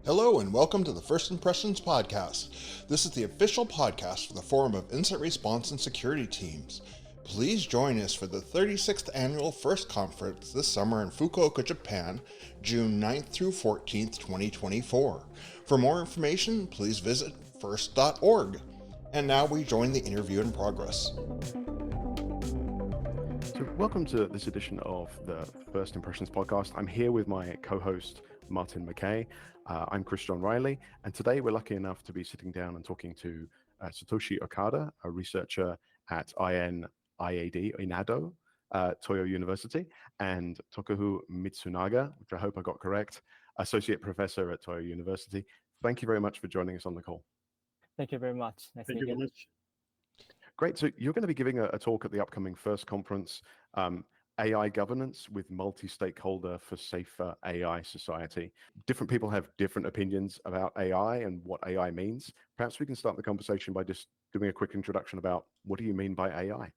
Hello and welcome to the First Impressions Podcast. This is the official podcast for the Forum of Incident Response and Security Teams. Please join us for the 36th Annual FIRST Conference this summer in Fukuoka, Japan, June 9th through 14th, 2024. For more information, please visit first.org. And now we join the interview in progress. So welcome to this edition of the First Impressions Podcast. I'm here with my co-host, Martin McKay. I'm Chris John Riley, and today we're lucky enough to be sitting down and talking to Satoshi Okada, a researcher at INADO, Toyo University, and Takuho Mitsunaga, which I hope I got correct, associate professor at Toyo University. Thank you very much for joining us on the call. Thank you very much. Nice to meet you. Great. So you're going to be giving a talk at the upcoming FIRST conference, AI governance with multi-stakeholder for safer AI society. Different people have different opinions about AI and what AI means. Perhaps we can start the conversation by just doing a quick introduction about what do you mean by AI?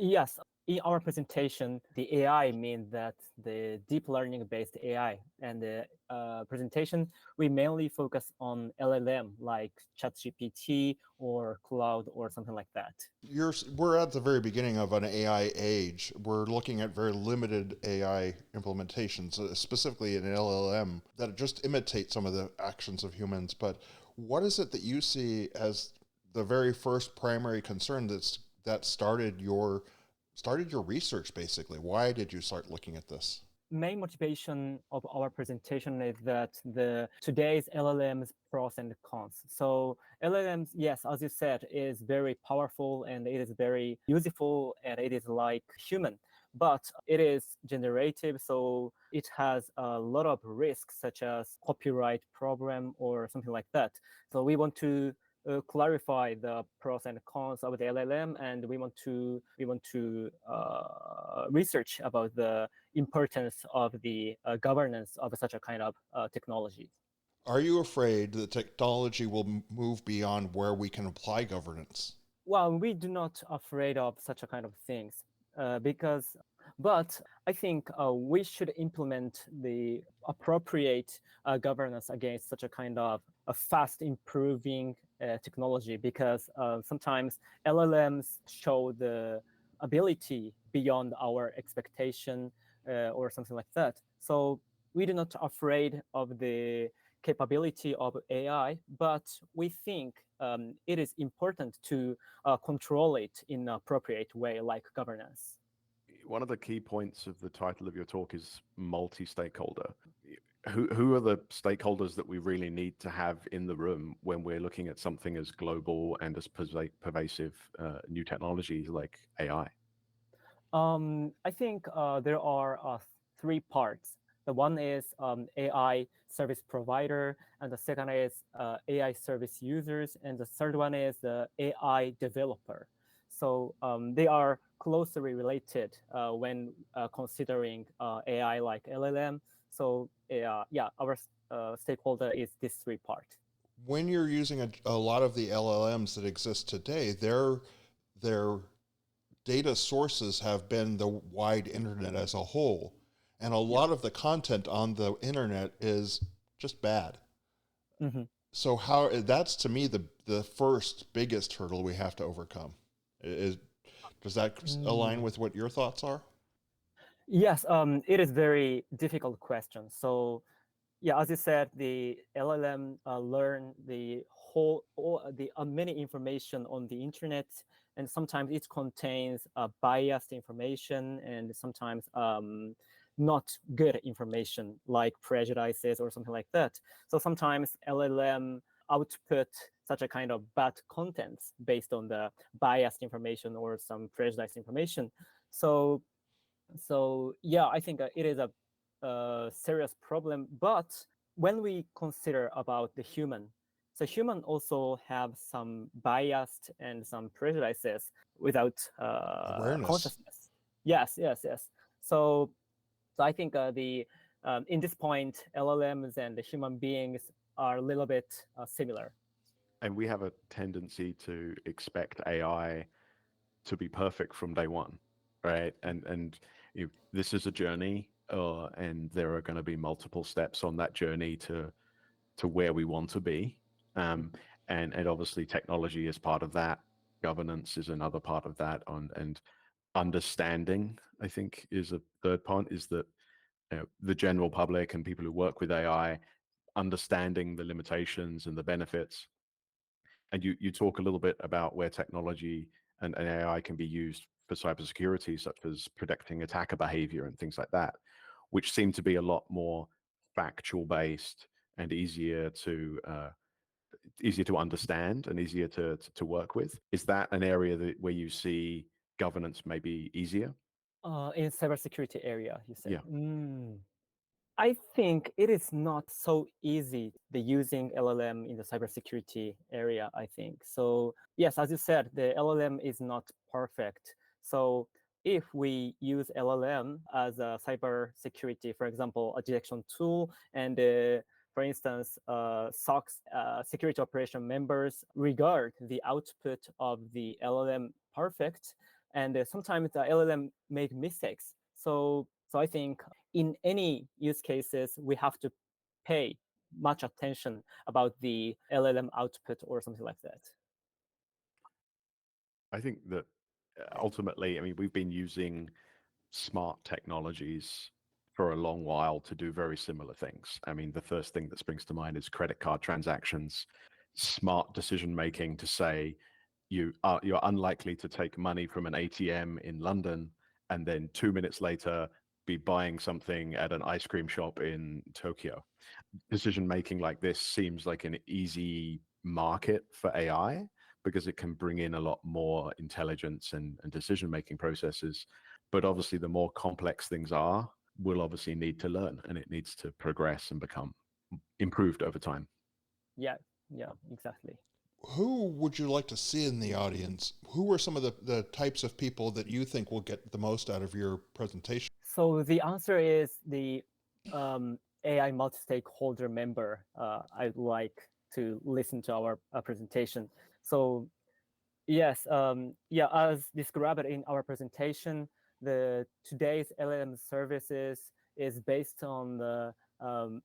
Yes, in our presentation, the AI means that the deep learning based AI, and the presentation, we mainly focus on LLM like ChatGPT or Cloud or something like that. We're at the very beginning of an AI age. We're looking at very limited AI implementations, specifically an LLM that just imitates some of the actions of humans. But what is it that you see as the very first primary concern that started your research, basically? Why did you start looking at this? Main motivation of our presentation is that today's LLMs pros and cons. So LLMs, yes, as you said, is very powerful and it is very useful and it is like human, but it is generative, so it has a lot of risks such as copyright problem or something like that. So we want to clarify the pros and cons of the LLM, and we want to research about the importance of the governance of such a kind of technology. Are you afraid that technology will move beyond where we can apply governance? Well, we do not afraid of such a kind of things but I think we should implement the appropriate governance against such a kind of a fast improving technology, because sometimes LLMs show the ability beyond our expectation or something like that. So we do not afraid of the capability of AI, but we think it is important to control it in an appropriate way, like governance. One of the key points of the title of your talk is multi-stakeholder. Who are the stakeholders that we really need to have in the room when we're looking at something as global and as pervasive new technologies like AI? I think there are three parts. The one is AI service provider, and the second is AI service users, and the third one is the AI developer. So they are closely related when considering AI like LLM. So our stakeholder is this three part. When you're using a lot of the LLMs that exist today, their data sources have been the wide internet as a whole. And a lot of the content on the internet is just bad. Mm-hmm. So that's to me the first biggest hurdle we have to overcome. Does that align with what your thoughts are? Yes, it is very difficult question. So, yeah, as you said, the LLM learn the many information on the internet, and sometimes it contains biased information, and sometimes not good information like prejudices or something like that. So sometimes LLM output such a kind of bad contents based on the biased information or some prejudiced information. So yeah, I think it is a serious problem. But when we consider about the human, so human also have some biased and some prejudices without consciousness. Yes. So I think in this point, LLMs and the human beings are a little bit similar. And we have a tendency to expect AI to be perfect from day one, right? And this is a journey, and there are going to be multiple steps on that journey to to where we want to be. And obviously technology is part of that. Governance is another part of that. And understanding, I think, is a third part, is that the general public and people who work with AI understanding the limitations and the benefits. And you talk a little bit about where technology and AI can be used for cybersecurity, such as predicting attacker behavior and things like that, which seem to be a lot more factual based and easier to understand and easier to work with. Is that an area where you see governance maybe easier? In cybersecurity area, you said. Yeah. I think it is not so easy the using LLM in the cybersecurity area, I think. So yes, as you said, the LLM is not perfect. So if we use LLM as a cybersecurity, for example, a detection tool, and for instance, SOCs, security operation members regard the output of the LLM perfect, and sometimes the LLM make mistakes. So I think in any use cases, we have to pay much attention about the LLM output or something like that. I think that ultimately, I mean, we've been using smart technologies for a long while to do very similar things. I mean, the first thing that springs to mind is credit card transactions, smart decision making to say you're unlikely to take money from an ATM in London and then 2 minutes later be buying something at an ice cream shop in Tokyo. Decision making like this seems like an easy market for AI because it can bring in a lot more intelligence and decision making processes. But obviously, the more complex things are, we'll obviously need to learn, and it needs to progress and become improved over time. Yeah, exactly. Who would you like to see in the audience? Who are some of the types of people that you think will get the most out of your presentation? So the answer is the AI multi-stakeholder member. I'd like to listen to our presentation. So yes, as described in our presentation, the today's LLM services is based on the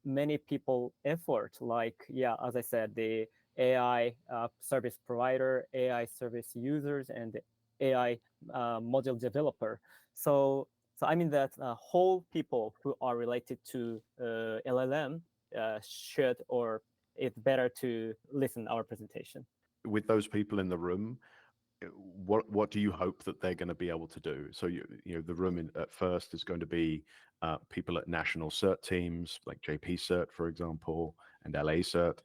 many people effort, like, as I said, the AI service provider, AI service users, and the AI module developer. So I mean that whole people who are related to LLM should, or it's better to listen our presentation. With those people in the room, what do you hope that they're going to be able to do? So the room at first is going to be people at national cert teams like JP Cert, for example, and LA Cert.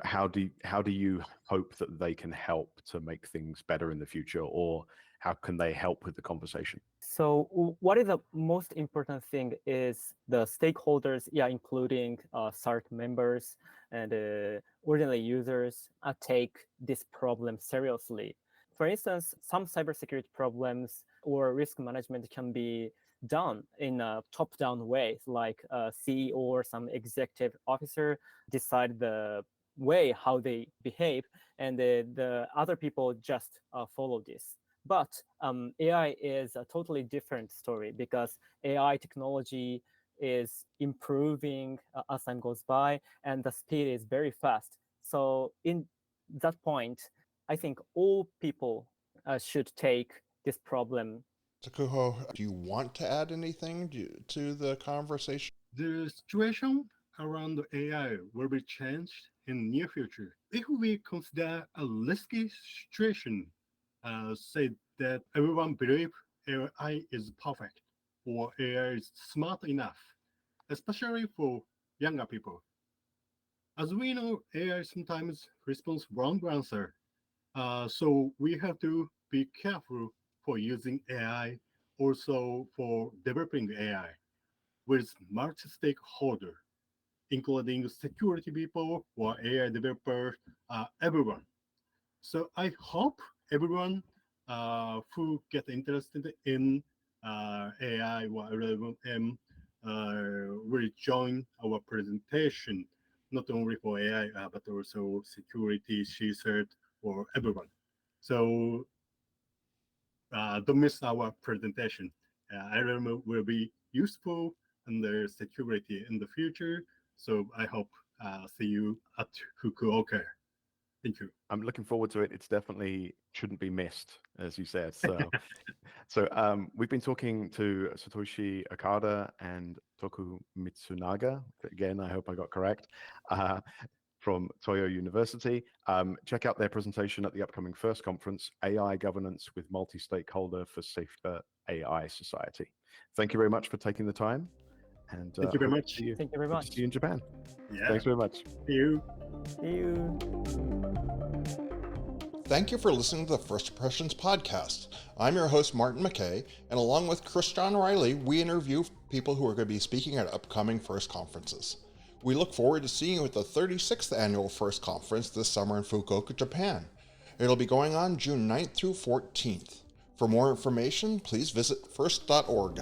How do you hope that they can help to make things better in the future, or how can they help with the conversation? So what is the most important thing is the stakeholders, including CERT members and ordinary users, take this problem seriously. For instance, some cybersecurity problems or risk management can be done in a top-down way, like a CEO or some executive officer decide the way how they behave, and the other people just follow this. But AI is a totally different story because AI technology is improving as time goes by, and the speed is very fast. So in that point, I think all people should take this problem. Takuho, do you want to add anything to the conversation? The situation around AI will be changed in near future. If we consider a risky situation, say that everyone believe AI is perfect or AI is smart enough, especially for younger people. As we know, AI sometimes responds wrong answer. So we have to be careful for using AI, also for developing AI with multi-stakeholder, including security people or AI developers, everyone. So I hope everyone who get interested in AI or LLM will join our presentation, not only for AI, but also security, CSERT, or everyone. So don't miss our presentation. LLM will be useful in the security in the future. So I hope see you at Fukuoka. Thank you. I'm looking forward to it. It's definitely shouldn't be missed, as you said. So we've been talking to Satoshi Okada and Takuho Mitsunaga. Again, I hope I got correct. From Toyo University. Check out their presentation at the upcoming FIRST conference, AI Governance with Multi-Stakeholder for Safer AI Society. Thank you very much for taking the time. And Thank you very much. Thank you very much. See you in Japan. Yeah. Thanks very much. See you. See you. Thank you for listening to the First Impressions podcast. I'm your host, Martin McKay, and along with Christian Riley, we interview people who are going to be speaking at upcoming FIRST conferences. We look forward to seeing you at the 36th annual FIRST conference this summer in Fukuoka, Japan. It'll be going on June 9th through 14th. For more information, please visit first.org.